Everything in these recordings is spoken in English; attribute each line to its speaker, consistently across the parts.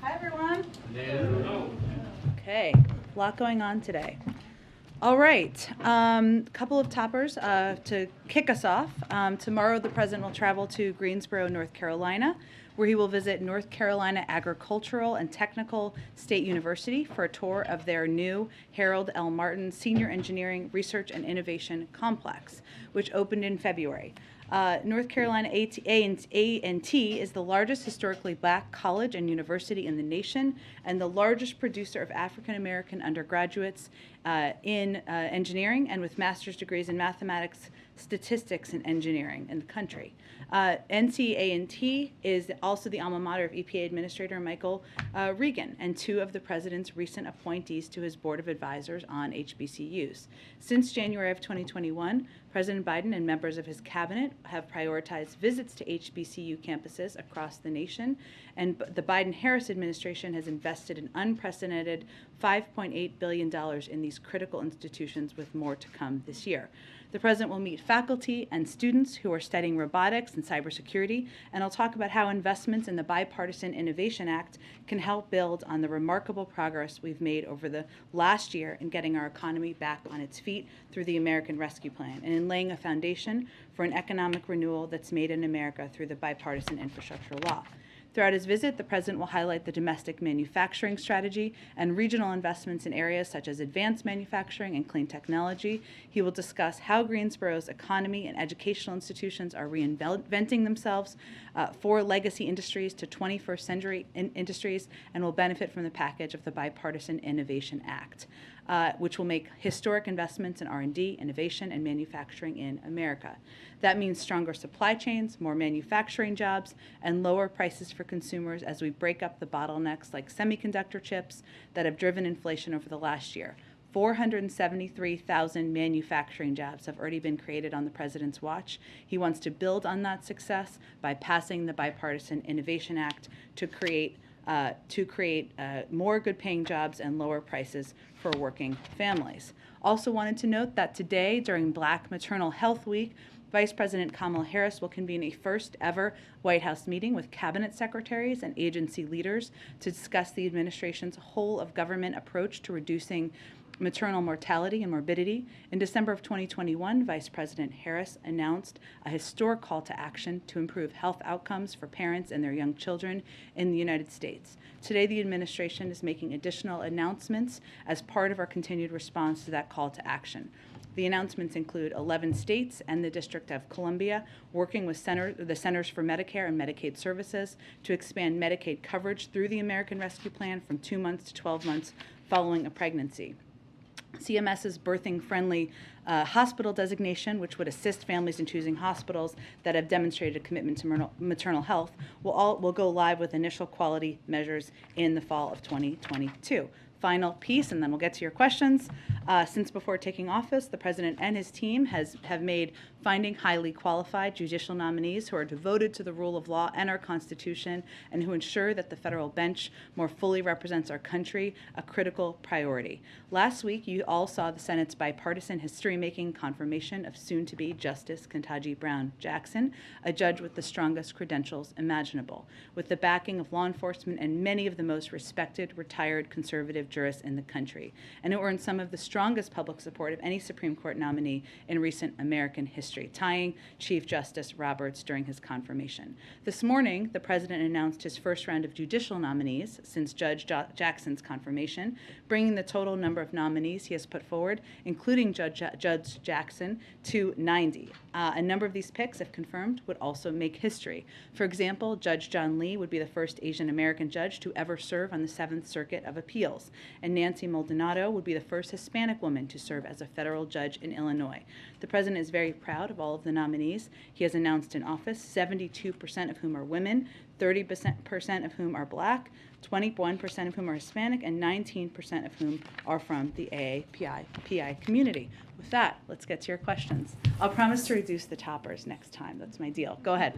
Speaker 1: Hi, everyone.
Speaker 2: Hello.
Speaker 1: Okay, a lot going on today. All right, couple of toppers to kick us off. Tomorrow, the president will travel to Greensboro, North Carolina, where he will visit North Carolina Agricultural and Technical State University for a tour of their new Harold L. Martin Senior Engineering Research and Innovation Complex, which opened in February. North Carolina A&T is the largest historically black college and university in the nation and the largest producer of African American undergraduates in engineering and with master's degrees in mathematics, statistics, and engineering in the country. NCA&T is also the alma mater of EPA Administrator Michael Regan and two of the president's recent appointees to his board of advisors on HBCUs. Since January of 2021, President Biden and members of his cabinet have prioritized visits to HBCU campuses across the nation, and the Biden-Harris administration has invested an unprecedented $5.8 billion in these critical institutions, with more to come this year. The president will meet faculty and students who are studying robotics and cybersecurity, and I'll talk about how investments in the Bipartisan Innovation Act can help build on the remarkable progress we've made over the last year in getting our economy back on its feet through the American Rescue Plan and in laying a foundation for an economic renewal that's made in America through the Bipartisan Infrastructure Law. Throughout his visit, the president will highlight the domestic manufacturing strategy and regional investments in areas such as advanced manufacturing and clean technology. He will discuss how Greensboro's economy and educational institutions are reinventing themselves for legacy industries to 21st century industries, and will benefit from the package of the Bipartisan Innovation Act, which will make historic investments in R&D, innovation, and manufacturing in America. That means stronger supply chains, more manufacturing jobs, and lower prices for consumers as we break up the bottlenecks like semiconductor chips that have driven inflation over the last year. 473,000 manufacturing jobs have already been created on the president's watch. He wants to build on that success by passing the Bipartisan Innovation Act to create more good-paying jobs and lower prices for working families. Also wanted to note that today, during Black Maternal Health Week, Vice President Kamala Harris will convene a first-ever White House meeting with cabinet secretaries and agency leaders to discuss the administration's whole-of-government approach to reducing maternal mortality and morbidity. In December of 2021, Vice President Harris announced a historic call to action to improve health outcomes for parents and their young children in the United States. Today, the administration is making additional announcements as part of our continued response to that call to action. The announcements include 11 states and the District of Columbia working with the Centers for Medicare and Medicaid Services to expand Medicaid coverage through the American Rescue Plan from 2 months to 12 months following a pregnancy. CMS's birthing-friendly hospital designation, which would assist families in choosing hospitals that have demonstrated a commitment to maternal health, will go live with initial quality measures in the fall of 2022. Final piece, and then we'll get to your questions. Since before taking office, the president and his team have made finding highly qualified judicial nominees who are devoted to the rule of law and our Constitution and who ensure that the federal bench more fully represents our country a critical priority. Last week, you all saw the Senate's bipartisan history-making confirmation of soon-to-be Justice Ketanji Brown Jackson, a judge with the strongest credentials imaginable, with the backing of law enforcement and many of the most respected retired conservative jurists in the country, and it earned some of the strongest public support of any Supreme Court nominee in recent American history, tying Chief Justice Roberts during his confirmation. This morning, the president announced his first round of judicial nominees since Judge Jackson's confirmation, bringing the total number of nominees he has put forward, including Judge Jackson, to 90. A number of these picks, if confirmed, would also make history. For example, Judge John Lee would be the first Asian American judge to ever serve on the Seventh Circuit of Appeals, and Nancy Maldonado would be the first Hispanic woman to serve as a federal judge in Illinois. The president is very proud of all of the nominees he has announced in office, 72% of whom are women, 30% of whom are black, 21% of whom are Hispanic, and 19% of whom are from the AAPI community. With that, let's get to your questions. I'll promise to reduce the toppers next time. That's my deal. Go ahead.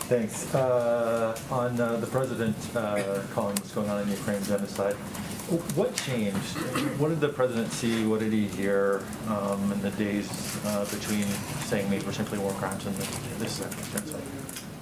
Speaker 3: Thanks. On the president calling what's going on in Ukraine genocide, what changed? What did the president see? What did he hear in the days between saying these were simply war crimes and this genocide?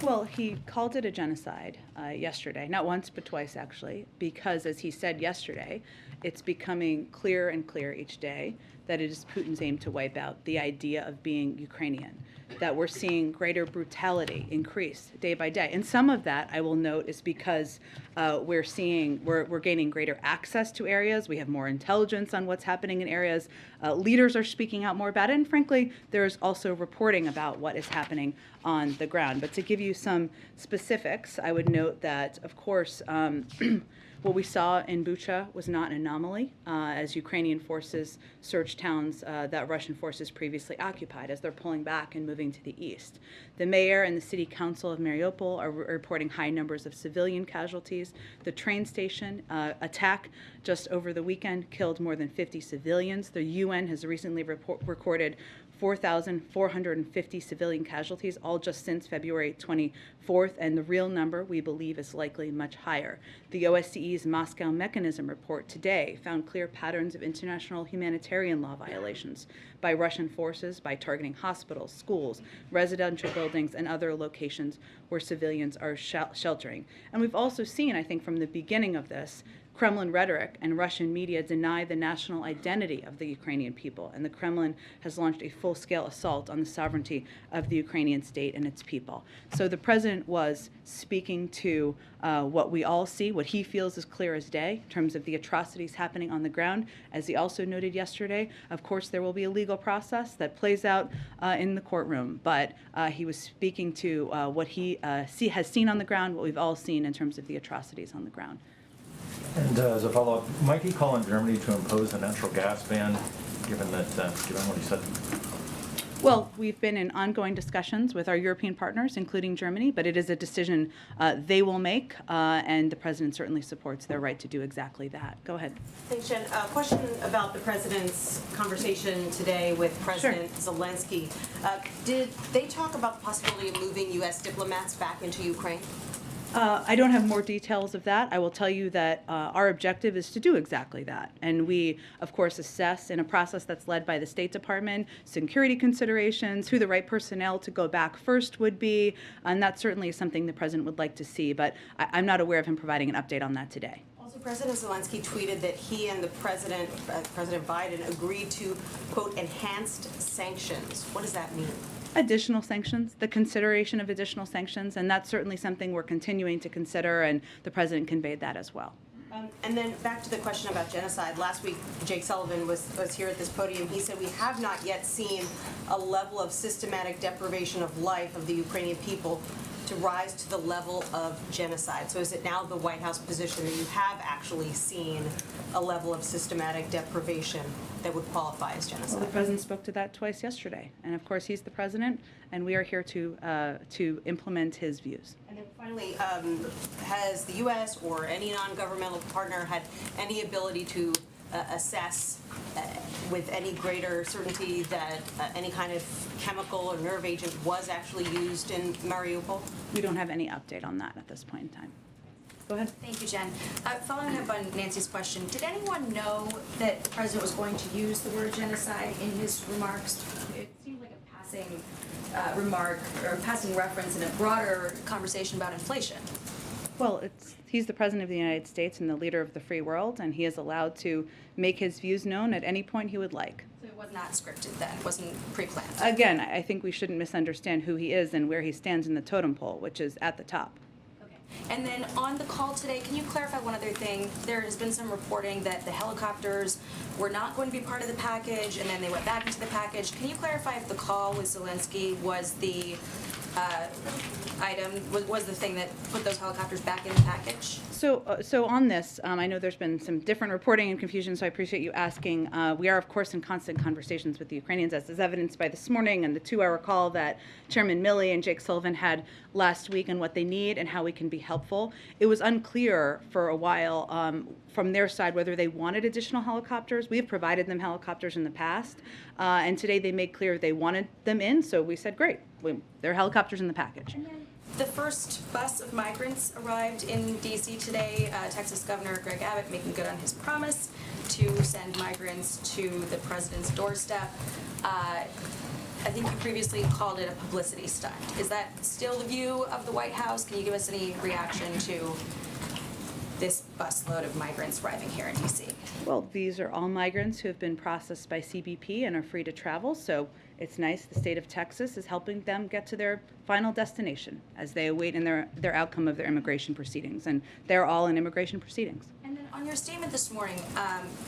Speaker 1: Well, he called it a genocide yesterday, not once but twice actually, because as he said yesterday, it's becoming clearer and clearer each day that it is Putin's aim to wipe out the idea of being Ukrainian, that we're seeing greater brutality increase day by day. And some of that, I will note, is because we're gaining greater access to areas. We have more intelligence on what's happening in areas. Leaders are speaking out more about it. And frankly, there's also reporting about what is happening on the ground. But to give you some specifics, I would note that, of course, what we saw in Bucha was not an anomaly as Ukrainian forces searched towns that Russian forces previously occupied as they're pulling back and moving to the east. The mayor and the city council of Mariupol are reporting high numbers of civilian casualties. The train station attack just over the weekend killed more than 50 civilians. The UN has recently recorded 4,450 civilian casualties, all just since February 24th, and the real number, we believe, is likely much higher. The OSCE's Moscow Mechanism report today found clear patterns of international humanitarian law violations by Russian forces by targeting hospitals, schools, residential buildings, and other locations where civilians are sheltering. And we've also seen, I think, from the beginning of this, Kremlin rhetoric and Russian media deny the national identity of the Ukrainian people, and the Kremlin has launched a full-scale assault on the sovereignty of the Ukrainian state and its people. So the president was speaking to what we all see, what he feels is clear as day in terms of the atrocities happening on the ground. As he also noted yesterday, of course, there will be a legal process that plays out in the courtroom, but he was speaking to what he has seen on the ground, what we've all seen in terms of the atrocities on the ground.
Speaker 3: And as a follow-up, might he call on Germany to impose a natural gas ban, given what he said?
Speaker 1: Well, we've been in ongoing discussions with our European partners, including Germany, but it is a decision they will make, and the president certainly supports their right to do exactly that. Go ahead.
Speaker 2: Thanks, Jen. A question about the president's conversation today with President Zelensky. Did they talk about the possibility of moving U.S. diplomats back into Ukraine?
Speaker 1: I don't have more details of that. I will tell you that our objective is to do exactly that. And we, of course, assess in a process that's led by the State Department, security considerations, who the right personnel to go back first would be, and that certainly is something the president would like to see, but I'm not aware of him providing an update on that today.
Speaker 2: Also, President Zelensky tweeted that he and the President Biden, agreed to, quote, enhanced sanctions. What does that mean?
Speaker 1: Additional sanctions, the consideration of additional sanctions, and that's certainly something we're continuing to consider, and the president conveyed that as well.
Speaker 2: And then back to the question about genocide. Last week, Jake Sullivan was here at this podium. He said we have not yet seen a level of systematic deprivation of life of the Ukrainian people to rise to the level of genocide. So is it now the White House position that you have actually seen a level of systematic deprivation that would qualify as genocide?
Speaker 1: Well, the president spoke to that twice yesterday, and of course he's the president, and we are here to implement his views.
Speaker 2: And then finally, has the U.S. or any non-governmental partner had any ability to assess with any greater certainty that any kind of chemical or nerve agent was actually used in Mariupol?
Speaker 1: We don't have any update on that at this point in time. Go ahead.
Speaker 4: Thank you, Jen. Following up on Nancy's question, did anyone know that the president was going to use the word genocide in his remarks? It seemed like a passing remark or a passing reference in a broader conversation about inflation.
Speaker 1: Well, he's the president of the United States and the leader of the free world, and he is allowed to make his views known at any point he would like.
Speaker 4: So it was not scripted then, it wasn't pre-planned?
Speaker 1: Again, I think we shouldn't misunderstand who he is and where he stands in the totem pole, which is at the top.
Speaker 4: Okay. And then on the call today, can you clarify one other thing? There has been some reporting that the helicopters were not going to be part of the package, and then they went back into the package. Can you clarify if the call with Zelensky was the was the thing that put those helicopters back in the package?
Speaker 1: So on this, I know there's been some different reporting and confusion, so I appreciate you asking. We are, of course, in constant conversations with the Ukrainians, as is evidenced by this morning and the 2-hour call that Chairman Milley and Jake Sullivan had last week on what they need and how we can be helpful. It was unclear for a while from their side whether they wanted additional helicopters. We have provided them helicopters in the past, and today they made clear they wanted them in, so we said, great, there are helicopters in the package.
Speaker 4: And then the first bus of migrants arrived in D.C. today. Texas Governor Greg Abbott making good on his promise to send migrants to the president's doorstep. I think you previously called it a publicity stunt. Is that still the view of the White House? Can you give us any reaction to this busload of migrants arriving here in D.C.?
Speaker 1: Well, these are all migrants who have been processed by CBP and are free to travel, so it's nice the state of Texas is helping them get to their final destination as they await in their outcome of their immigration proceedings, and they're all in immigration proceedings.
Speaker 4: And then on your statement this morning,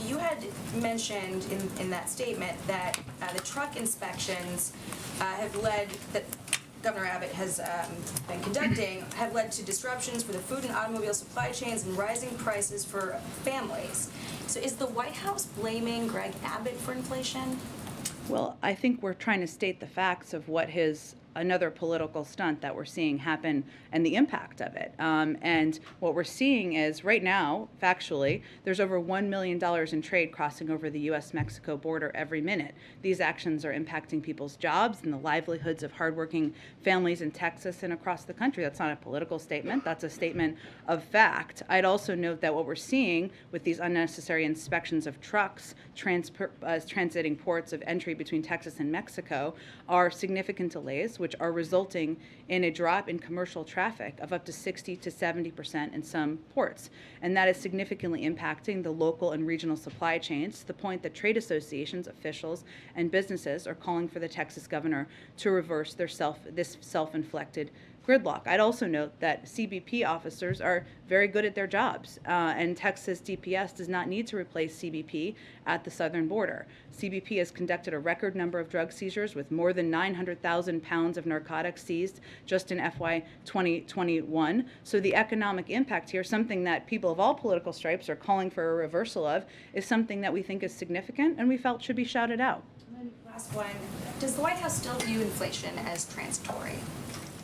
Speaker 4: you had mentioned in that statement that the truck inspections have led, that Governor Abbott has been conducting, have led to disruptions for the food and automobile supply chains and rising prices for families. So is the White House blaming Greg Abbott for inflation?
Speaker 1: Well, I think we're trying to state the facts of what another political stunt that we're seeing happen and the impact of it. And what we're seeing is right now, factually, there's over $1 million in trade crossing over the U.S.-Mexico border every minute. These actions are impacting people's jobs and the livelihoods of hardworking families in Texas and across the country. That's not a political statement. That's a statement of fact. I'd also note that what we're seeing with these unnecessary inspections of trucks transiting ports of entry between Texas and Mexico are significant delays, which are resulting in a drop in commercial traffic of up to 60 to 70% in some ports. And that is significantly impacting the local and regional supply chains to the point that trade associations, officials, and businesses are calling for the Texas governor to reverse this self-inflicted gridlock. I'd also note that CBP officers are very good at their jobs, and Texas DPS does not need to replace CBP at the southern border. CBP has conducted a record number of drug seizures with more than 900,000 pounds of narcotics seized just in FY 2021. So the economic impact here, something that people of all political stripes are calling for a reversal of, is something that we think is significant and we felt should be shouted out.
Speaker 4: And then last one, does the White House still view inflation as transitory?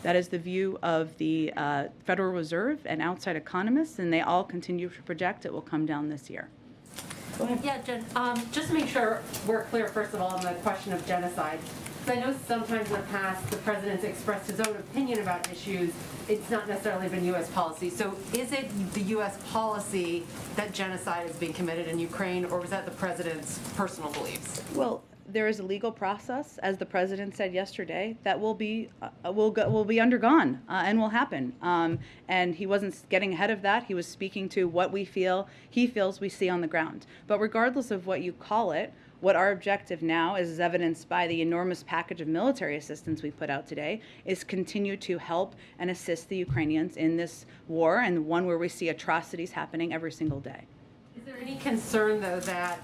Speaker 1: That is the view of the Federal Reserve and outside economists, and they all continue to project it will come down this year. Go ahead.
Speaker 5: Yeah, Jen, just to make sure we're clear, first of all, on the question of genocide. Because I know sometimes in the past the president's expressed his own opinion about issues. It's not necessarily been U.S. policy. So is it the U.S. policy that genocide is being committed in Ukraine, or was that the president's personal beliefs?
Speaker 1: Well, there is a legal process, as the president said yesterday, that will be undergone and will happen. And he wasn't getting ahead of that. He was speaking to what he feels we see on the ground. But regardless of what you call it, what our objective now, as evidenced by the enormous package of military assistance we put out today, is continue to help and assist the Ukrainians in this war, and one where we see atrocities happening every single day.
Speaker 5: Is there any concern, though, that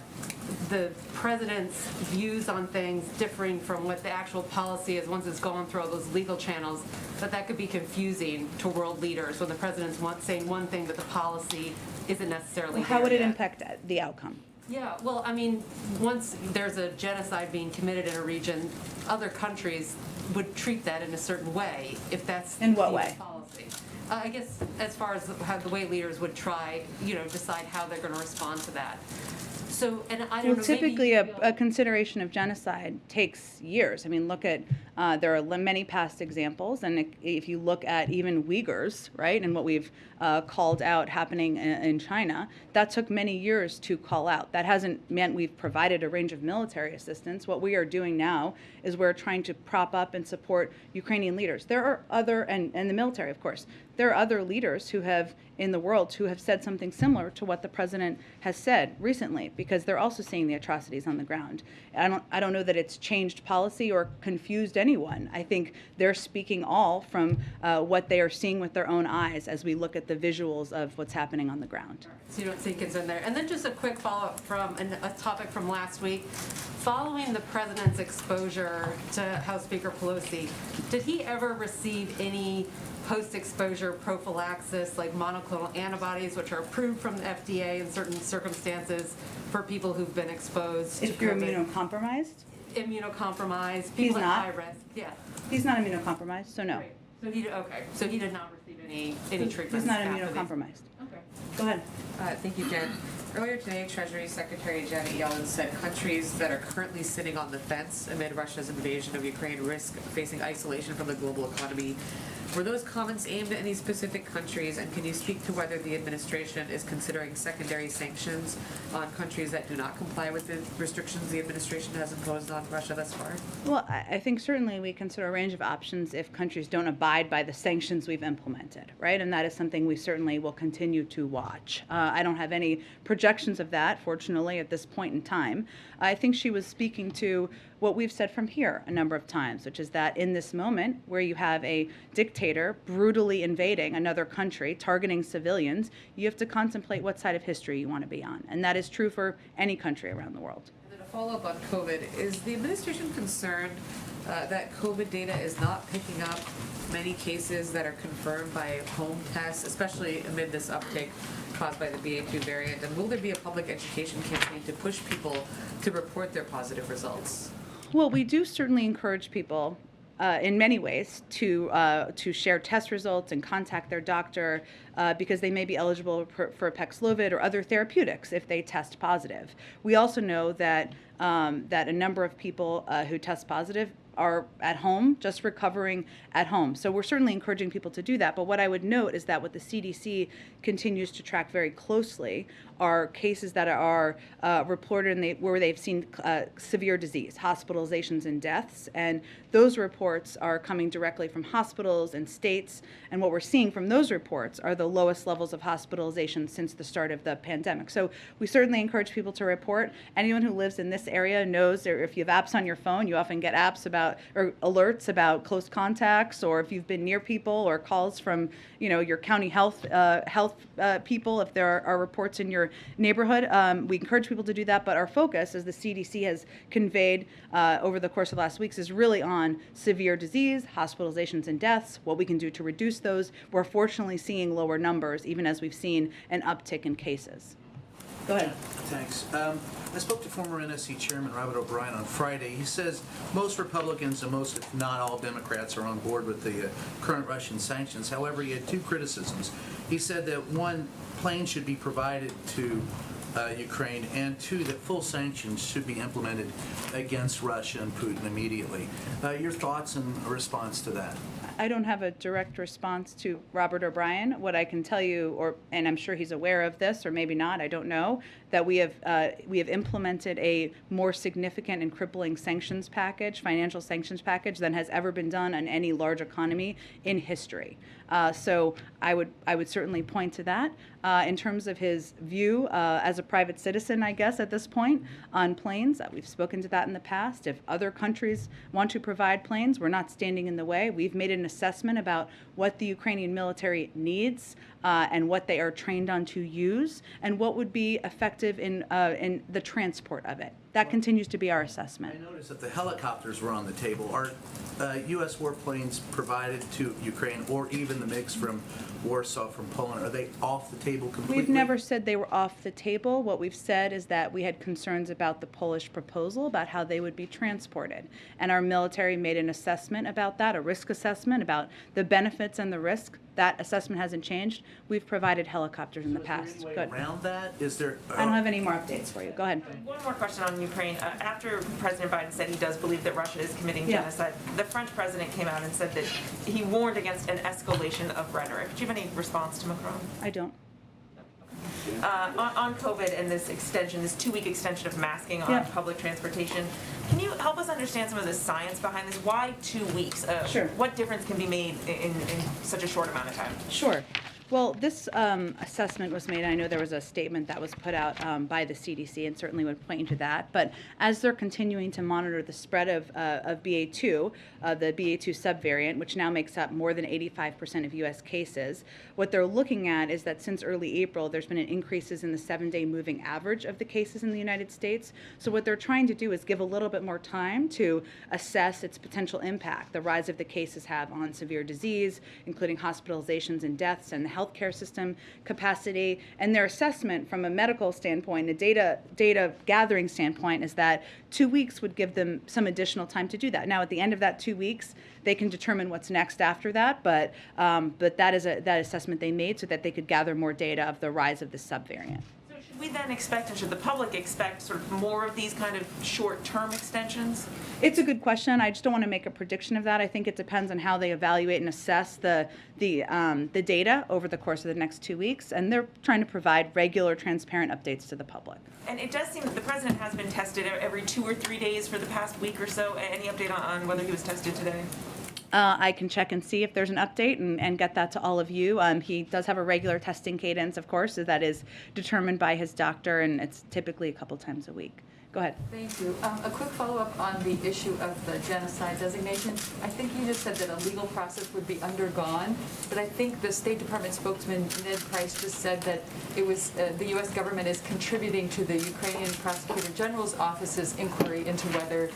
Speaker 5: the president's views on things differing from what the actual policy is once it's gone through all those legal channels, that could be confusing to world leaders when the president's saying one thing but the policy isn't necessarily
Speaker 1: How would it
Speaker 5: yet?
Speaker 1: impact the outcome?
Speaker 5: Yeah, well, I mean, once there's a genocide being committed in a region, other countries would treat that in a certain way if that's
Speaker 1: In what
Speaker 5: the
Speaker 1: way?
Speaker 5: policy. I guess as far as how the way leaders would try, decide how they're going to respond to that. So, and I don't know.
Speaker 1: Well, typically
Speaker 5: maybe
Speaker 1: a consideration of genocide takes years. I mean, look at, there are many past examples, and if you look at even Uyghurs, right, and what we've called out happening in China, that took many years to call out. That hasn't meant we've provided a range of military assistance. What we are doing now is we're trying to prop up and support Ukrainian leaders. There are other, and the military, of course, there are other leaders who have, in the world, who have said something similar to what the president has said recently, because they're also seeing the atrocities on the ground. I don't know that it's changed policy or confused anyone. I think they're speaking all from what they are seeing with their own eyes as we look at the visuals of what's happening on the ground.
Speaker 5: So you don't see concern there. And then just a quick follow-up from a topic from last week. Following the president's exposure to House Speaker Pelosi, did he ever receive any post-exposure prophylaxis like monoclonal antibodies, which are approved from the FDA in certain circumstances for people who've been exposed to
Speaker 1: If you're
Speaker 5: COVID?
Speaker 1: immunocompromised,
Speaker 5: Immunocompromised,
Speaker 1: He's
Speaker 5: people at
Speaker 1: not.
Speaker 5: high risk. Yeah.
Speaker 1: he's not immunocompromised, so no.
Speaker 5: Right. So he did not receive any treatment.
Speaker 1: He's not
Speaker 5: after the-
Speaker 1: immunocompromised.
Speaker 5: Okay.
Speaker 1: Go ahead.
Speaker 6: Thank you, Jen. Earlier today, Treasury Secretary Janet Yellen said countries that are currently sitting on the fence amid Russia's invasion of Ukraine risk facing isolation from the global economy. Were those comments aimed at any specific countries, and can you speak to whether the administration is considering secondary sanctions on countries that do not comply with the restrictions the administration has imposed on Russia thus far?
Speaker 1: Well, I think certainly we consider a range of options if countries don't abide by the sanctions we've implemented, right? And that is something we certainly will continue to watch. I don't have any projections of that, fortunately, at this point in time. I think she was speaking to what we've said from here a number of times, which is that in this moment where you have a dictator brutally invading another country, targeting civilians, you have to contemplate what side of history you want to be on. And that is true for any country around the world.
Speaker 6: And then a follow-up on COVID. Is the administration concerned that COVID data is not picking up many cases that are confirmed by home tests, especially amid this uptick caused by the BA.2 variant? And will there be a public education campaign to push people to report their positive results?
Speaker 1: Well, we do certainly encourage people in many ways to share test results and contact their doctor because they may be eligible for Paxlovid or other therapeutics if they test positive. We also know that that a number of people who test positive are at home, just recovering at home. So we're certainly encouraging people to do that. But what I would note is that what the CDC continues to track very closely are cases that are reported where they've seen severe disease, hospitalizations and deaths. And those reports are coming directly from hospitals and states. And what we're seeing from those reports are the lowest levels of hospitalization since the start of the pandemic. So we certainly encourage people to report. Anyone who lives in this area knows, or if you have apps on your phone, you often get apps about or alerts about close contacts, or if you've been near people, or calls from your county health people if there are reports in your neighborhood. We encourage people to do that, but our focus, as the CDC has conveyed over the course of the last weeks, is really on severe disease, hospitalizations and deaths, what we can do to reduce those. We're fortunately seeing lower numbers, even as we've seen an uptick in cases. Go ahead.
Speaker 7: Thanks. I spoke to former NSC Chairman Robert O'Brien on Friday. He says most Republicans and most, if not all, Democrats are on board with the current Russian sanctions. However, he had two criticisms. He said that one, planes should be provided to Ukraine, and two, that full sanctions should be implemented against Russia and Putin immediately. Your thoughts in response to that?
Speaker 1: I don't have a direct response to Robert O'Brien. What I can tell you, and I'm sure he's aware of this, or maybe not, I don't know, that we have implemented a more significant and crippling sanctions package, financial sanctions package, than has ever been done on any large economy in history. So I would certainly point to that. In terms of his view as a private citizen, I guess, at this point, on planes, we've spoken to that in the past. If other countries want to provide planes, we're not standing in the way. We've made an assessment about what the Ukrainian military needs and what they are trained on to use, and what would be effective in the transport of it. That continues to be our assessment.
Speaker 7: I noticed that the helicopters were on the table. Are U.S. warplanes provided to Ukraine, or even the mix from Warsaw, from Poland, are they off the table completely?
Speaker 1: We've never said they were off the table. What we've said is that we had concerns about the Polish proposal, about how they would be transported. And our military made an assessment about that, a risk assessment about the benefits and the risk. That assessment hasn't changed. We've provided helicopters in the past.
Speaker 7: Is there any way around that? Is there?
Speaker 1: I don't have any more updates for you. Go ahead.
Speaker 8: One more question on Ukraine. After President Biden said he does believe that Russia is committing genocide, the French president came out and said that he warned against an escalation of rhetoric. Do you have any response to Macron?
Speaker 1: I don't.
Speaker 8: On COVID and this extension, this 2-week extension of masking on public transportation, can you help us understand some of the science behind this? Why 2 weeks?
Speaker 1: Sure.
Speaker 8: What difference can be made in such a short amount of time?
Speaker 1: Sure. Well, this assessment was made. I know there was a statement that was put out by the CDC, and certainly would point you to that. But as they're continuing to monitor the spread of BA.2, the BA.2 subvariant, which now makes up more than 85% of U.S. cases, what they're looking at is that since early April, there's been increases in the 7-day moving average of the cases in the United States. So what they're trying to do is give a little bit more time to assess its potential impact, the rise of the cases have on severe disease, including hospitalizations and deaths, and the healthcare system capacity. And their assessment from a medical standpoint, a data gathering standpoint, is that 2 weeks would give them some additional time to do that. Now, at the end of that 2 weeks, they can determine what's next after that, but that is that assessment they made so that they could gather more data of the rise of the subvariant.
Speaker 8: So Should we then expect, and should the public expect sort of more of these kind of short-term extensions?
Speaker 1: It's a good question. I just don't want to make a prediction of that. I think it depends on how they evaluate and assess the data over the course of the next 2 weeks, and they're trying to provide regular, transparent updates to the public.
Speaker 8: And it does seem that the president has been tested every 2 or 3 days for the past week or so. Any update on whether he was tested today?
Speaker 1: I can check and see if there's an update and get that to all of you. He does have a regular testing cadence, of course, so that is determined by his doctor, and it's typically a couple times a week. Go ahead.
Speaker 6: Thank you. A quick follow-up on the issue of the genocide designation. I think you just said that a legal process would be undergone, but I think the State Department spokesman Ned Price just said that it was the U.S. government is contributing to the Ukrainian Prosecutor General's office's inquiry into whether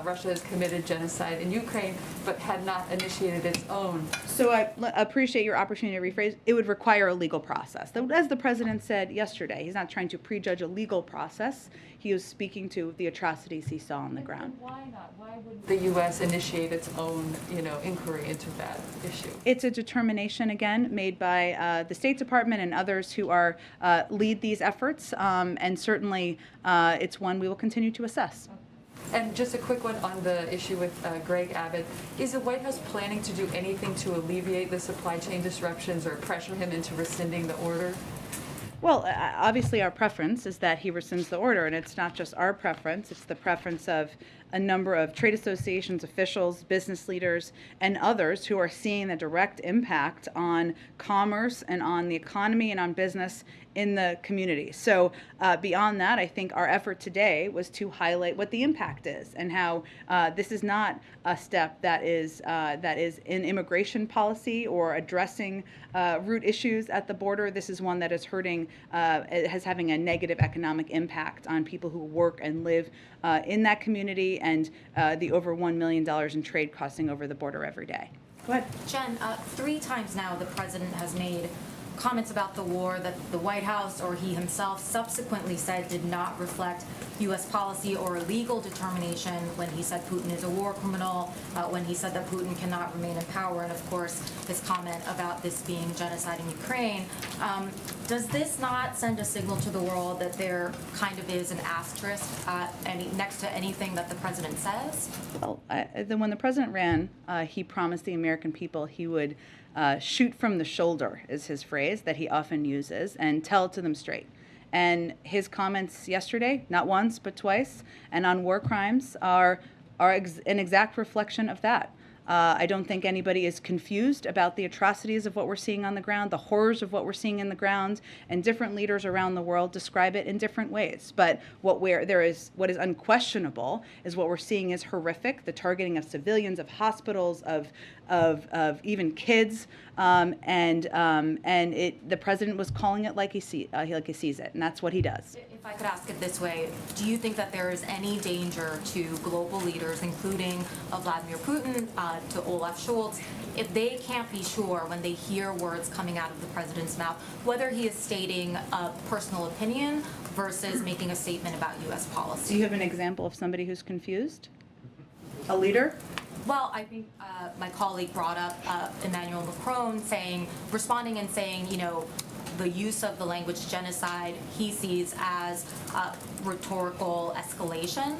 Speaker 6: Russia has committed genocide in Ukraine, but had not initiated its own.
Speaker 1: So I appreciate your opportunity to rephrase. It would require a legal process. As the president said yesterday, he's not trying to prejudge a legal process. He was speaking to the atrocities he saw on the ground.
Speaker 6: Why not? Why would the U.S. initiate its own, inquiry into that issue?
Speaker 1: It's a determination, again, made by the State Department and others who are lead these efforts, and certainly it's one we will continue to assess.
Speaker 6: And just a quick one on the issue with Greg Abbott. Is the White House planning to do anything to alleviate the supply chain disruptions or pressure him into rescinding the order?
Speaker 1: Well, obviously our preference is that he rescinds the order, and it's not just our preference, it's the preference of a number of trade associations, officials, business leaders, and others who are seeing the direct impact on commerce and on the economy and on business in the community. So beyond that, I think our effort today was to highlight what the impact is and how this is not a step that is in immigration policy or addressing root issues at the border. This is one that is hurting, has having a negative economic impact on people who work and live in that community, and the over $1 million in trade crossing over the border every day. Go ahead.
Speaker 9: Jen, 3 times now the president has made comments about the war that the White House or he himself subsequently said did not reflect U.S. policy or legal determination, when he said Putin is a war criminal, when he said that Putin cannot remain in power, and of course his comment about this being genocide in Ukraine. Does this not send a signal to the world that there kind of is an asterisk next to anything that the president says?
Speaker 1: Well, when the president ran, he promised the American people he would shoot from the shoulder, is his phrase that he often uses, and tell it to them straight. And his comments yesterday, not once but twice, and on war crimes are an exact reflection of that. I don't think anybody is confused about the atrocities of what we're seeing on the ground, the horrors of what we're seeing in the ground, and different leaders around the world describe it in different ways. But what is unquestionable is what we're seeing is horrific: the targeting of civilians, of hospitals, of even kids, the president was calling it like he sees it, and that's what he does.
Speaker 9: If I could ask it this way, do you think that there is any danger to global leaders, including Vladimir Putin, to Olaf Scholz, if they can't be sure when they hear words coming out of the president's mouth, whether he is stating a personal opinion versus making a statement about U.S. policy?
Speaker 1: Do you have an example of somebody who's confused? A leader?
Speaker 9: Well, I think my colleague brought up Emmanuel Macron responding and saying, the use of the language genocide he sees as rhetorical escalation.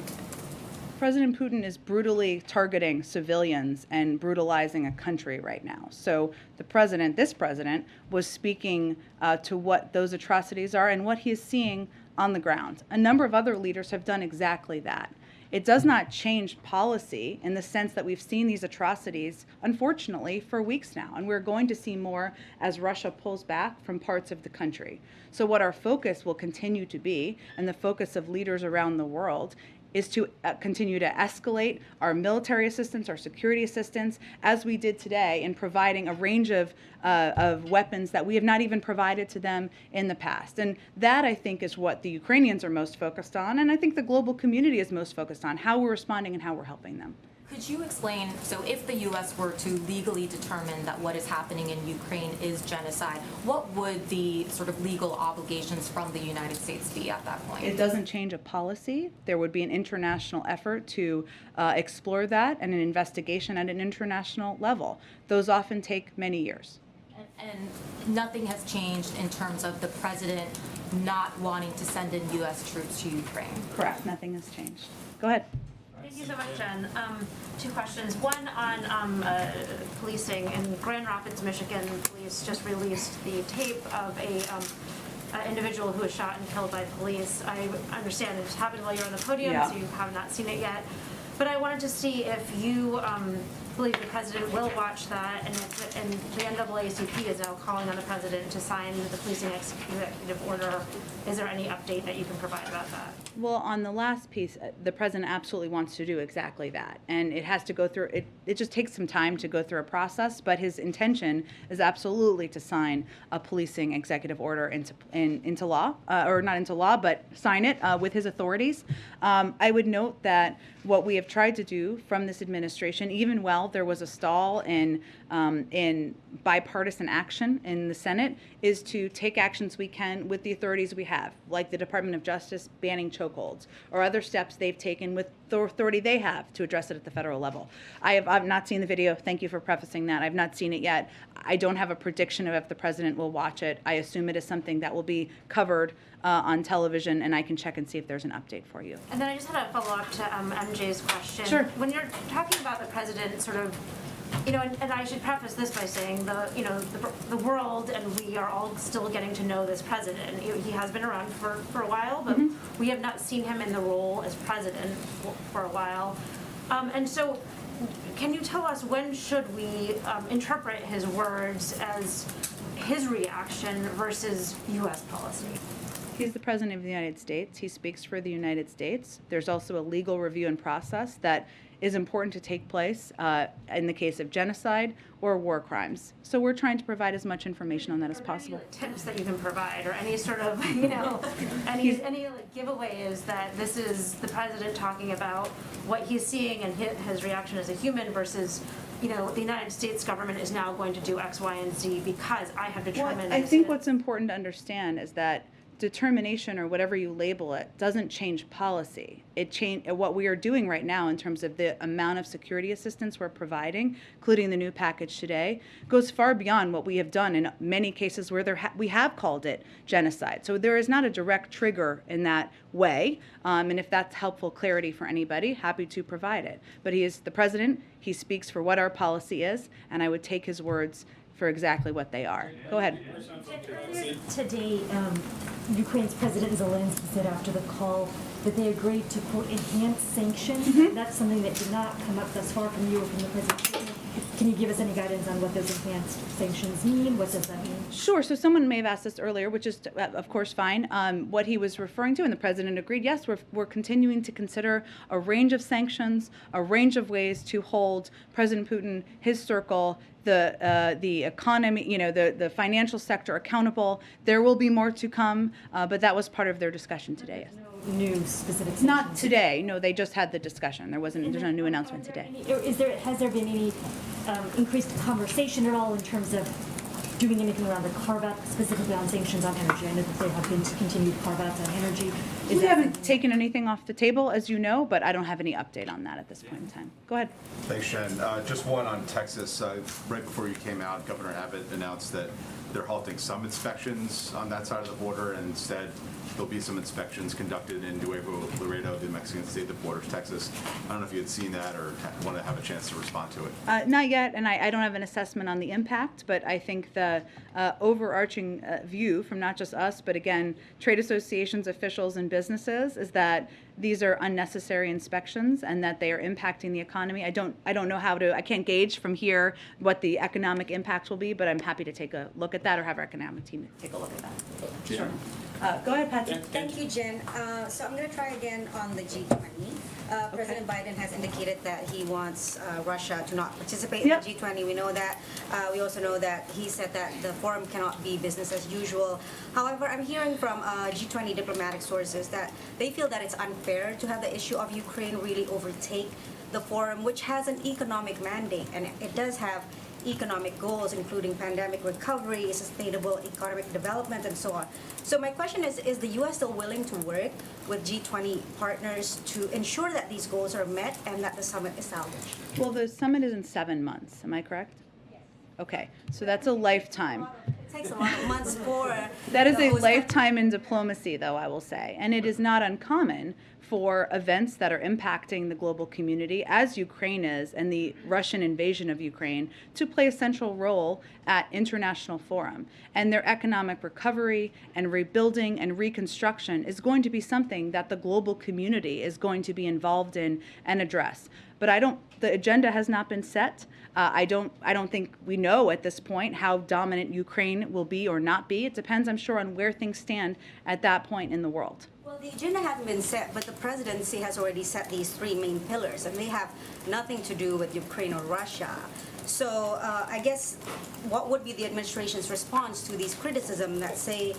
Speaker 1: President Putin is brutally targeting civilians and brutalizing a country right now. So this president, was speaking to what those atrocities are and what he is seeing on the ground. A number of other leaders have done exactly that. It does not change policy in the sense that we've seen these atrocities, unfortunately, for weeks now, and we're going to see more as Russia pulls back from parts of the country. So what our focus will continue to be, and the focus of leaders around the world, is to continue to escalate our military assistance, our security assistance, as we did today in providing a range of weapons that we have not even provided to them in the past. And that, I think, is what the Ukrainians are most focused on, and I think the global community is most focused on, how we're responding and how we're helping them.
Speaker 9: Could you explain, so if the U.S. were to legally determine that what is happening in Ukraine is genocide, what would the sort of legal obligations from the United States be at that point?
Speaker 1: It doesn't change a policy. There would be an international effort to explore that, and an investigation at an international level. Those often take many years.
Speaker 9: And nothing has changed in terms of the president not wanting to send in U.S. troops to Ukraine.
Speaker 1: Correct, nothing has changed. Go ahead.
Speaker 10: Thank you so much, Jen. Two questions. One on policing. In Grand Rapids, Michigan, police just released the tape of a individual who was shot and killed by police. I understand it happened while you're on the podium,
Speaker 1: Yeah.
Speaker 10: so you have not seen it yet. But I wanted to see if you believe the president will watch that, and the NAACP is now calling on the president to sign the policing executive order. Is there any update that you can provide about that?
Speaker 1: Well, on the last piece, the president absolutely wants to do exactly that. And it has to go through, it just takes some time to go through a process, but his intention is absolutely to sign a policing executive order into law, or not into law, but sign it with his authorities. I would note that what we have tried to do from this administration, even while there was a stall in bipartisan action in the Senate, is to take actions we can with the authorities we have, like the Department of Justice banning chokeholds, or other steps they've taken with the authority they have to address it at the federal level. I've not seen the video. Thank you for prefacing that. I've not seen it yet. I don't have a prediction of if the president will watch it. I assume it is something that will be covered on television, and I can check and see if there's an update for you.
Speaker 10: And then I just had a follow-up to MJ's question.
Speaker 1: Sure.
Speaker 10: When you're talking about the president sort of, and I should preface this by saying the world and we are all still getting to know this president. He has been around for a while, but we have not seen him in the role as president for a while. And so can you tell us when should we interpret his words as his reaction versus U.S. policy?
Speaker 1: He's the president of the United States. He speaks for the United States. There's also a legal review and process that is important to take place in the case of genocide or war crimes. So we're trying to provide as much information on that as possible.
Speaker 10: Tips that you can provide, or any sort of, any giveaways that this is the president talking about what he's seeing and his reaction as a human versus, the United States government is now going to do X, Y, and Z because I have determined.
Speaker 1: Well, I think what's important to understand is that determination, or whatever you label it, doesn't change policy. What we are doing right now in terms of the amount of security assistance we're providing, including the new package today, goes far beyond what we have done in many cases where we have called it genocide. So there is not a direct trigger in that way. And if that's helpful clarity for anybody, happy to provide it. But he is the president. He speaks for what our policy is, and I would take his words for exactly what they are. Go ahead.
Speaker 11: Today, Ukraine's President Zelensky said after the call that they agreed to, quote, enhance sanctions. That's something that did not come up thus far from you or from the president. Can you give us any guidance on what those enhanced sanctions mean? What does that mean?
Speaker 1: Sure. So someone may have asked this earlier, which is, of course, fine. What he was referring to, and the president agreed, yes, we're continuing to consider a range of sanctions, a range of ways to hold President Putin, his circle, the economy, the financial sector accountable. There will be more to come, but that was part of their discussion today. Yes.
Speaker 11: No new specific sanctions?
Speaker 1: Not today. No, they just had the discussion. There's no new announcement today.
Speaker 11: Has there been any increased conversation at all in terms of doing anything around the carve-out, specifically on sanctions on energy? I know that there have been continued carve-outs on energy.
Speaker 1: We haven't taken anything off the table, as you know, but I don't have any update on that at this point in time. Go ahead.
Speaker 12: Thanks, Jen. Just one on Texas. Right before you came out, Governor Abbott announced that they're halting some inspections on that side of the border, and instead there'll be some inspections conducted in Nuevo Laredo, the Mexican state that borders Texas. I don't know if you had seen that or want to have a chance to respond to it.
Speaker 1: Not yet, and I don't have an assessment on the impact, but I think the overarching view from not just us, but again, trade associations, officials, and businesses is that these are unnecessary inspections and that they are impacting the economy. I don't know I can't gauge from here what the economic impact will be, but I'm happy to take a look at that or have our economic team take a look at that. Sure. Go ahead, Patsy.
Speaker 13: Thank you, Jen. So I'm going to try again on the G20. President Biden has indicated that he wants Russia to not participate in the G20. We know that. We also know that he said that the forum cannot be business as usual. However, I'm hearing from G20 diplomatic sources that they feel that it's unfair to have the issue of Ukraine really overtake the forum, which has an economic mandate, and it does have economic goals, including pandemic recovery, sustainable economic development, and so on. So my question is the U.S. still willing to work with G20 partners to ensure that these goals are met and that the summit is salvaged?
Speaker 1: Well, the summit is in 7 months. Am I correct? Yes. Okay, so that's a lifetime.
Speaker 13: takes a lot of months for.
Speaker 1: That is
Speaker 13: the
Speaker 1: a
Speaker 13: host
Speaker 1: lifetime in diplomacy, though, I will say. And it is not uncommon for events that are impacting the global community, as Ukraine is, and the Russian invasion of Ukraine, to play a central role at international forum. And their economic recovery and rebuilding and reconstruction is going to be something that the global community is going to be involved in and address. But the agenda has not been set. I don't think we know at this point how dominant Ukraine will be or not be. It depends, I'm sure, on where things stand at that point in the world.
Speaker 13: Well, the agenda hasn't been set, but the presidency has already set these three main pillars, and they have nothing to do with Ukraine or Russia. So I guess what would be the administration's response to these criticisms that say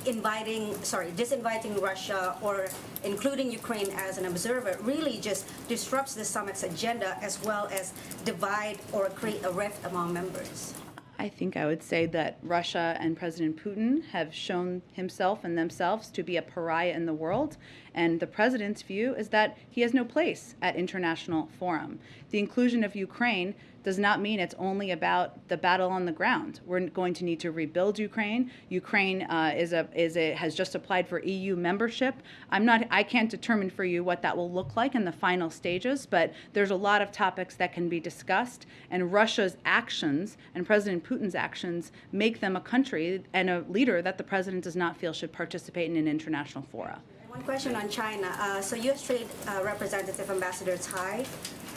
Speaker 13: disinviting Russia or including Ukraine as an observer really just disrupts the summit's agenda as well as divide or create a rift among members?
Speaker 1: I think I would say that Russia and President Putin have shown himself and themselves to be a pariah in the world, and the president's view is that he has no place at international forum. The inclusion of Ukraine does not mean it's only about the battle on the ground. We're going to need to rebuild Ukraine. Ukraine has just applied for EU membership. I can't determine for you what that will look like in the final stages, but there's a lot of topics that can be discussed, and Russia's actions and President Putin's actions make them a country and a leader that the president does not feel should participate in an international fora.
Speaker 13: One question on China. So U.S. Trade Representative Ambassador Tai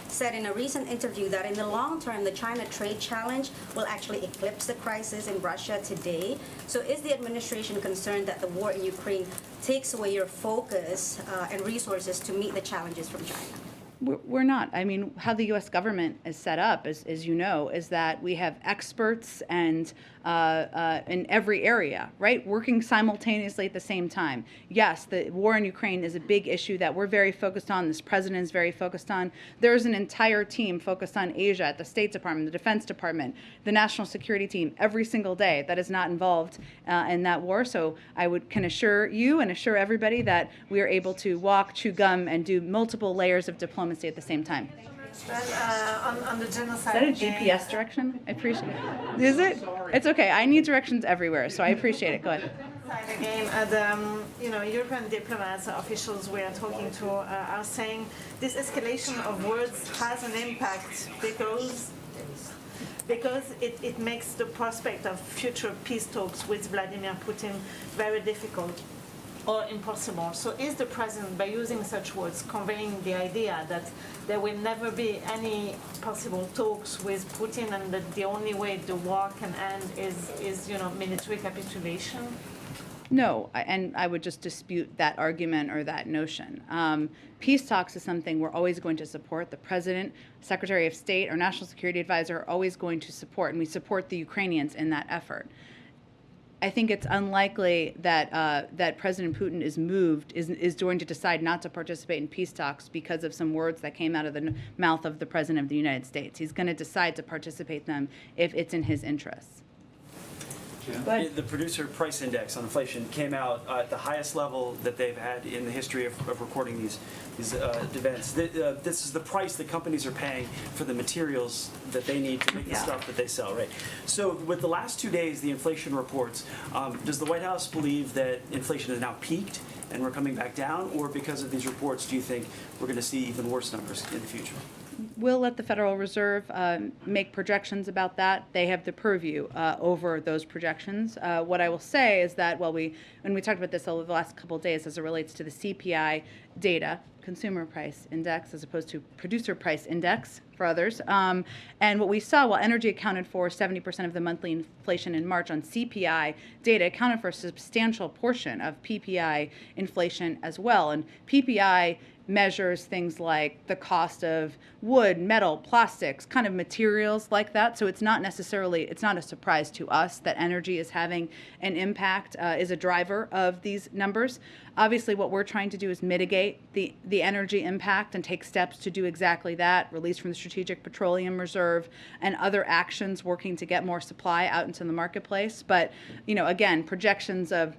Speaker 13: said in a recent interview that in the long term, the China trade challenge will actually eclipse the crisis in Russia today. So is the administration concerned that the war in Ukraine takes away your focus and resources to meet the challenges from China?
Speaker 1: We're not. I mean, how the U.S. government is set up, as you know, is that we have experts and in every area, right, working simultaneously at the same time. Yes, the war in Ukraine is a big issue that we're very focused on. This president is very focused on. There's an entire team focused on Asia at the State Department, the Defense Department, the National Security Team every single day that is not involved in that war. So I can assure you and assure everybody that we are able to walk, chew gum, and do multiple layers of diplomacy at the same time.
Speaker 10: On the genocide.
Speaker 1: Is that a GPS direction? I appreciate it. Is it? It's okay. I need directions everywhere, so I appreciate it. Go ahead.
Speaker 10: Again, European diplomats, officials we are talking to are saying this escalation of words has an impact because it makes the prospect of future peace talks with Vladimir Putin very difficult or impossible. So is the president, by using such words, conveying the idea that there will never be any possible talks with Putin and that the only way the war can end is military capitulation?
Speaker 1: No, and I would just dispute that argument or that notion. Peace talks is something we're always going to support. The president, Secretary of State, or National Security Advisor are always going to support, and we support the Ukrainians in that effort. I think it's unlikely that that President Putin is going to decide not to participate in peace talks because of some words that came out of the mouth of the President of the United States. He's going to decide to participate in them if it's in his interests.
Speaker 14: The producer price index on inflation came out at the highest level that they've had in the history of recording these events. This is the price that companies are paying for the materials that they need to make the stuff that they sell, right? So with the last 2 days, the inflation reports, does the White House believe that inflation has now peaked and we're coming back down, or because of these reports, do you think we're going to see even worse numbers in the future?
Speaker 1: We'll let the Federal Reserve make projections about that. They have the purview over those projections. What I will say is that when we talked about this over the last couple of days as it relates to the CPI data, Consumer Price Index, as opposed to Producer Price Index for others, and what we saw, while energy accounted for 70% of the monthly inflation in March on CPI data, accounted for a substantial portion of PPI inflation as well. And PPI measures things like the cost of wood, metal, plastics, kind of materials like that. So it's not a surprise to us that energy is having an impact, is a driver of these numbers. Obviously, what we're trying to do is mitigate the energy impact and take steps to do exactly that, release from the Strategic Petroleum Reserve and other actions working to get more supply out into the marketplace. But, again, projections of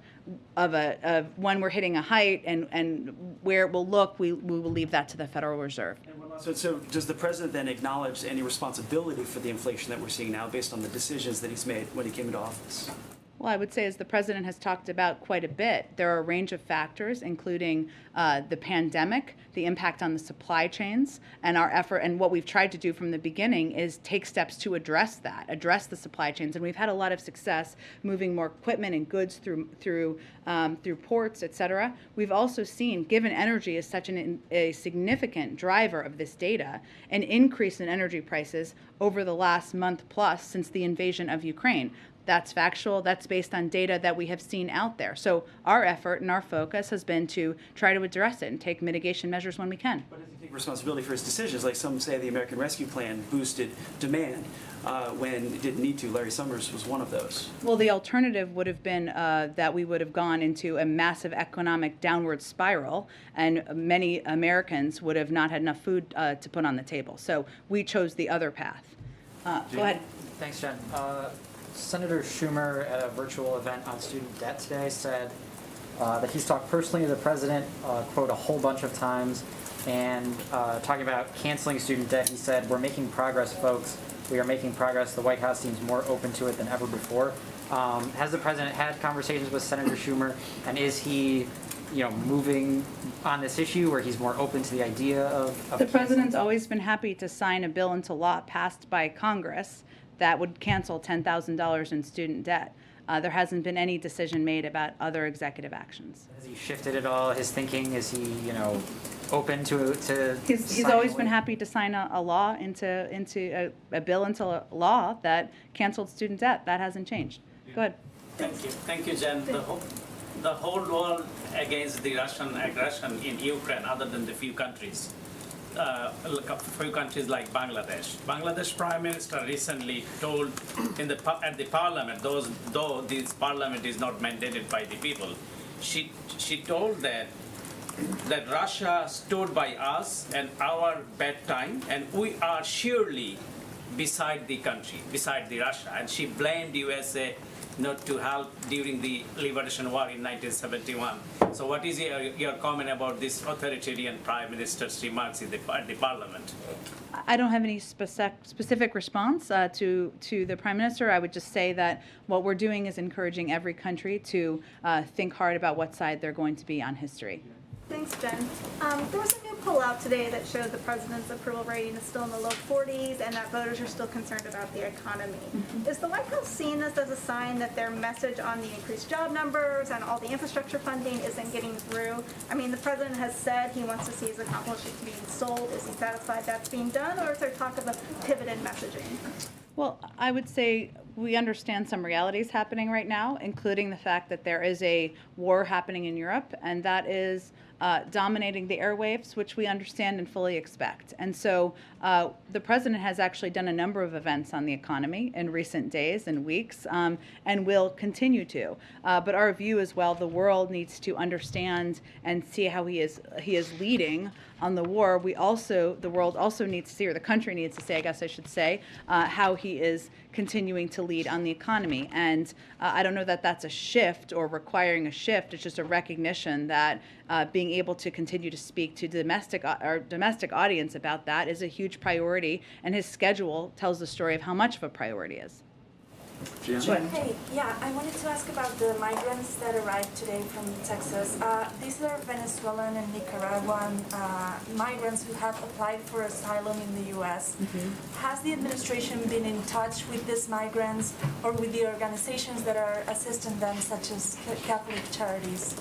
Speaker 1: when we're hitting a height and where it will look, we will leave that to the Federal Reserve.
Speaker 14: So does the president then acknowledge any responsibility for the inflation that we're seeing now based on the decisions that he's made when he came into office?
Speaker 1: Well, I would say, as the president has talked about quite a bit, there are a range of factors, including the pandemic, the impact on the supply chains, and our effort. And what we've tried to do from the beginning is take steps to address that, address the supply chains. And we've had a lot of success moving more equipment and goods through ports, et cetera. We've also seen, given energy is such a significant driver of this data, an increase in energy prices over the last month plus since the invasion of Ukraine. That's factual. That's based on data that we have seen out there. So our effort and our focus has been to try to address it and take mitigation measures when we can.
Speaker 14: But does he take responsibility for his decisions? Like some say the American Rescue Plan boosted demand when it didn't need to. Larry Summers was one of those.
Speaker 1: Well, the alternative would have been that we would have gone into a massive economic downward spiral, and many Americans would have not had enough food to put on the table. So we chose the other path. Go ahead.
Speaker 15: Thanks, Jen. Senator Schumer at a virtual event on student debt today said that he's talked personally to the president, quote, a whole bunch of times, and talking about canceling student debt. He said, "We're making progress, folks. We are making progress. The White House seems more open to it than ever before." Has the president had conversations with Senator Schumer, and is he, moving on this issue where he's more open to the idea of
Speaker 1: The president's always been happy to sign a bill into law passed by Congress that would cancel $10,000 in student debt. There hasn't been any decision made about other executive actions.
Speaker 15: Has he shifted at all his thinking? Is he, open to
Speaker 1: He's always been happy to sign a law into a bill into law that canceled student debt. That hasn't changed. Go ahead.
Speaker 16: Thank you, Jen. The whole world against the Russian aggression in Ukraine, other than the few countries like Bangladesh. Bangladesh Prime Minister recently told at the parliament, though this parliament is not mandated by the people, she told that Russia stood by us and our bad time, and we are surely beside the country, beside the Russia, and she blamed USA not to help during the Liberation War in 1971. So what is your comment about this authoritarian Prime Minister's remarks at the Parliament?
Speaker 1: I don't have any specific response to the Prime Minister. I would just say that what we're doing is encouraging every country to think hard about what side they're going to be on history.
Speaker 17: Thanks, Jen. There was a new poll out today that showed the president's approval rating is still in the low 40s and that voters are still concerned about the economy. Is the White House seeing this as a sign that their message on the increased job numbers and all the infrastructure funding isn't getting through? I mean, the president has said he wants to see his accomplishments being sold. Is he satisfied that's being done, or is there talk of a pivot in messaging?
Speaker 1: Well, I would say we understand some realities happening right now, including the fact that there is a war happening in Europe, and that is dominating the airwaves, which we understand and fully expect. And so the president has actually done a number of events on the economy in recent days and weeks, and will continue to. But our view as well, the world needs to understand and see how he is leading on the war. The world also needs to see, or the country needs to say, I guess I should say, how he is continuing to lead on the economy. And I don't know that that's a shift or requiring a shift. It's just a recognition that being able to continue to speak to domestic audience about that is a huge priority, and his schedule tells the story of how much of a priority is.
Speaker 18: Hey, yeah, I wanted to ask about the migrants that arrived today from Texas. These are Venezuelan and Nicaraguan migrants who have applied for asylum in the U.S. Has the administration been in touch with these migrants or with the organizations that are assisting them, such as Catholic Charities?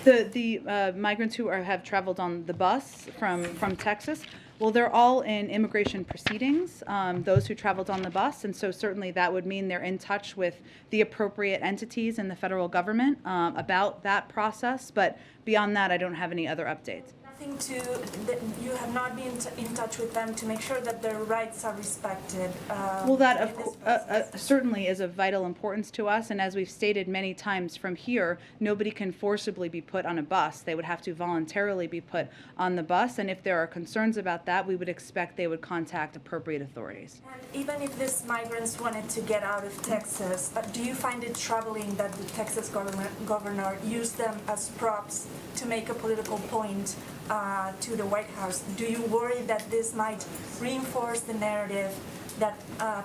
Speaker 1: The migrants who have traveled on the bus from Texas, well, they're all in immigration proceedings, those who traveled on the bus, and so certainly that would mean they're in touch with the appropriate entities in the federal government about that process, but beyond that, I don't have any other updates.
Speaker 18: You have not been in touch with them to make sure that their rights are respected.
Speaker 1: Well, that certainly is of vital importance to us, and as we've stated many times from here, nobody can forcibly be put on a bus. They would have to voluntarily be put on the bus, and if there are concerns about that, we would expect they would contact appropriate authorities.
Speaker 18: And even if these migrants wanted to get out of Texas, do you find it troubling that the Texas governor used them as props to make a political point to the White House? Do you worry that this might reinforce the narrative that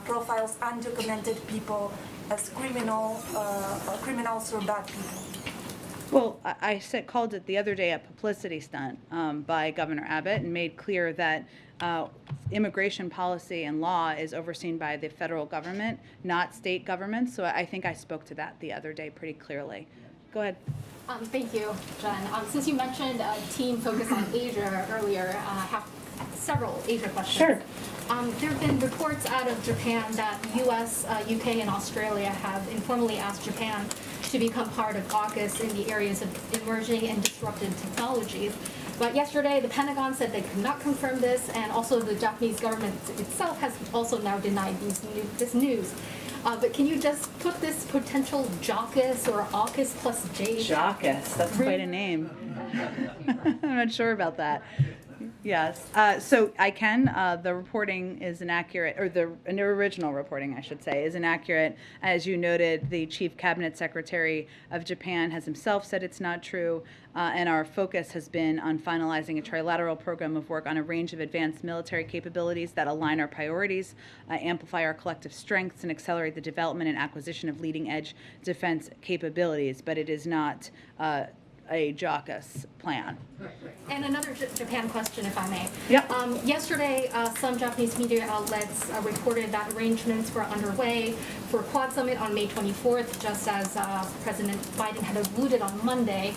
Speaker 18: profiles undocumented people as criminals or bad people?
Speaker 1: Well, called it the other day a publicity stunt by Governor Abbott and made clear that immigration policy and law is overseen by the federal government, not state governments. So I think I spoke to that the other day pretty clearly. Go ahead.
Speaker 19: Thank you, Jen. Since you mentioned team focus on Asia earlier, I have several Asia questions.
Speaker 1: Sure.
Speaker 19: There have been reports out of Japan that US, UK, and Australia have informally asked Japan to become part of AUKUS in the areas of emerging and disruptive technologies. But yesterday, the Pentagon said they could not confirm this, and also the Japanese government itself has also now denied this news. But can you just put this potential JAUKUS or AUKUS plus J?
Speaker 1: JAUKUS, that's quite a name. I'm not sure about that. Yes, so I can. The reporting is inaccurate, or the original reporting, I should say, is inaccurate. As you noted, the Chief Cabinet Secretary of Japan has himself said it's not true, and our focus has been on finalizing a trilateral program of work on a range of advanced military capabilities that align our priorities, amplify our collective strengths, and accelerate the development and acquisition of leading-edge defense capabilities. But it is not a JAUKUS plan.
Speaker 19: And another Japan question, if I may.
Speaker 1: Yep.
Speaker 19: Yesterday, some Japanese media outlets reported that arrangements were underway for Quad Summit on May 24th, just as President Biden had alluded on Monday,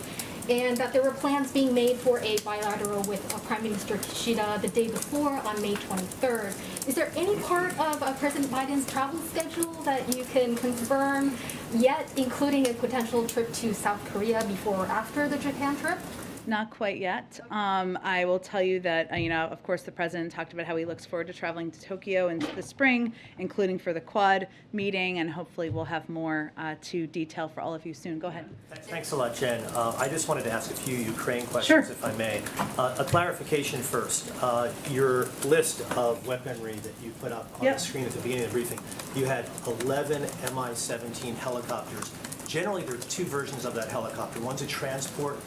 Speaker 19: and that there were plans being made for a bilateral with Prime Minister Kishida the day before on May 23rd. Is there any part of President Biden's travel schedule that you can confirm yet, including a potential trip to South Korea before or after the Japan trip?
Speaker 1: Not quite yet. I will tell you that, of course, the president talked about how he looks forward to traveling to Tokyo in the spring, including for the Quad meeting, and hopefully we'll have more to detail for all of you soon. Go ahead.
Speaker 20: Thanks a lot, Jen. I just wanted to ask a few Ukraine questions, if I may. A clarification first. Your list of weaponry that you put up on the screen at the beginning of the briefing, you had 11 Mi-17 helicopters. Generally, there are two versions of that helicopter. One's a transport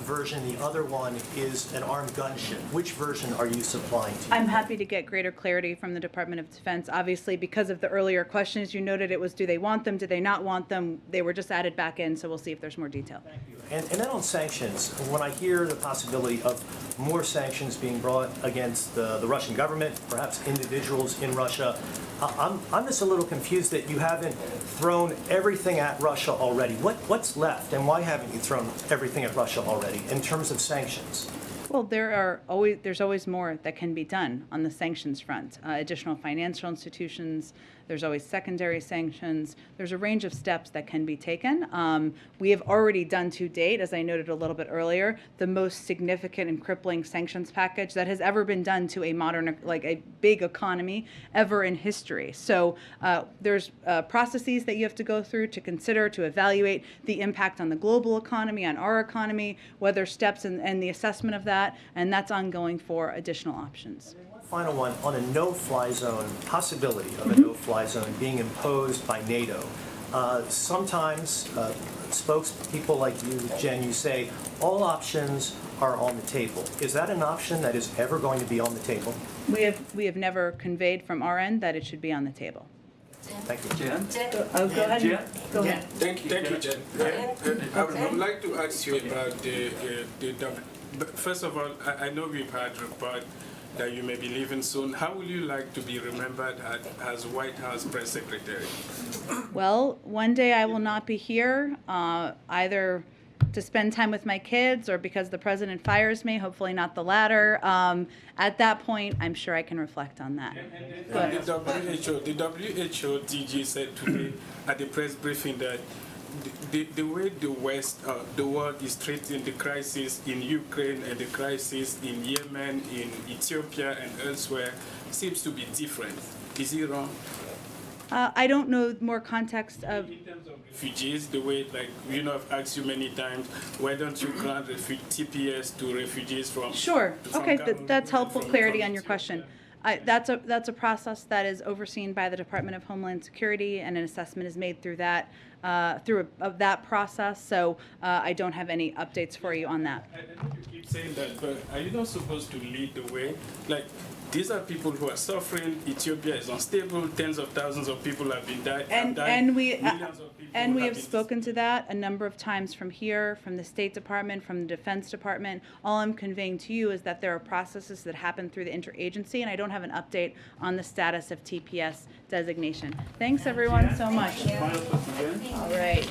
Speaker 20: version. The other one is an armed gunship. Which version are you supplying to?
Speaker 1: I'm happy to get greater clarity from the Department of Defense. Obviously, because of the earlier questions, you noted it was, do they want them, do they not want them? They were just added back in, so we'll see if there's more detail.
Speaker 20: Thank you. And then on sanctions, when I hear the possibility of more sanctions being brought against the Russian government, perhaps individuals in Russia, I'm just a little confused that you haven't thrown everything at Russia already. What's left, and why haven't you thrown everything at Russia already in terms of sanctions?
Speaker 1: Well, there's always more that can be done on the sanctions front. Additional financial institutions, there's always secondary sanctions. There's a range of steps that can be taken. We have already done to date, as I noted a little bit earlier, the most significant and crippling sanctions package that has ever been done to a modern, like a big economy ever in history. So there's processes that you have to go through to consider, to evaluate the impact on the global economy, on our economy, whether steps and the assessment of that, and that's ongoing for additional options.
Speaker 20: Final one, on a no-fly zone, possibility of a no-fly zone being imposed by NATO. Sometimes spokespeople like you, Jen, you say all options are on the table. Is that an option that is ever going to be on the table?
Speaker 1: We have never conveyed from our end that it should be on the table.
Speaker 20: Thank you.
Speaker 1: Jen? Go ahead. Go ahead.
Speaker 21: Thank you, Jen. I would like to ask you about but first of all, I know we've had report that you may be leaving soon. How would you like to be remembered as White House press secretary?
Speaker 1: Well, one day I will not be here, either to spend time with my kids or because the president fires me, hopefully not the latter. At that point, I'm sure I can reflect on that.
Speaker 21: The WHO DG said today at the press briefing that the way the world is treating the crisis in Ukraine and the crisis in Yemen, in Ethiopia and elsewhere seems to be different. Is he wrong?
Speaker 1: I don't know more context of...
Speaker 21: In terms of refugees, the way, like, I've asked you many times, why don't you grant TPS to refugees from...
Speaker 1: Sure. Okay, that's helpful clarity on your
Speaker 21: Ethiopia?
Speaker 1: question. That's a process that is overseen by the Department of Homeland Security, and an assessment is made through that process. So I don't have any updates for you on that.
Speaker 21: I know you keep saying that, but are you not supposed to lead the way? Like, These are people who are suffering. Ethiopia is unstable. Tens of thousands of people have been died.
Speaker 1: And we
Speaker 21: Millions of people
Speaker 1: and we
Speaker 21: have
Speaker 1: have
Speaker 21: been
Speaker 1: spoken to that a number of times from here, from the State Department, from the Defense Department. All I'm conveying to you is that there are processes that happen through the interagency, and I don't have an update on the status of TPS designation. Thanks everyone so much. All right.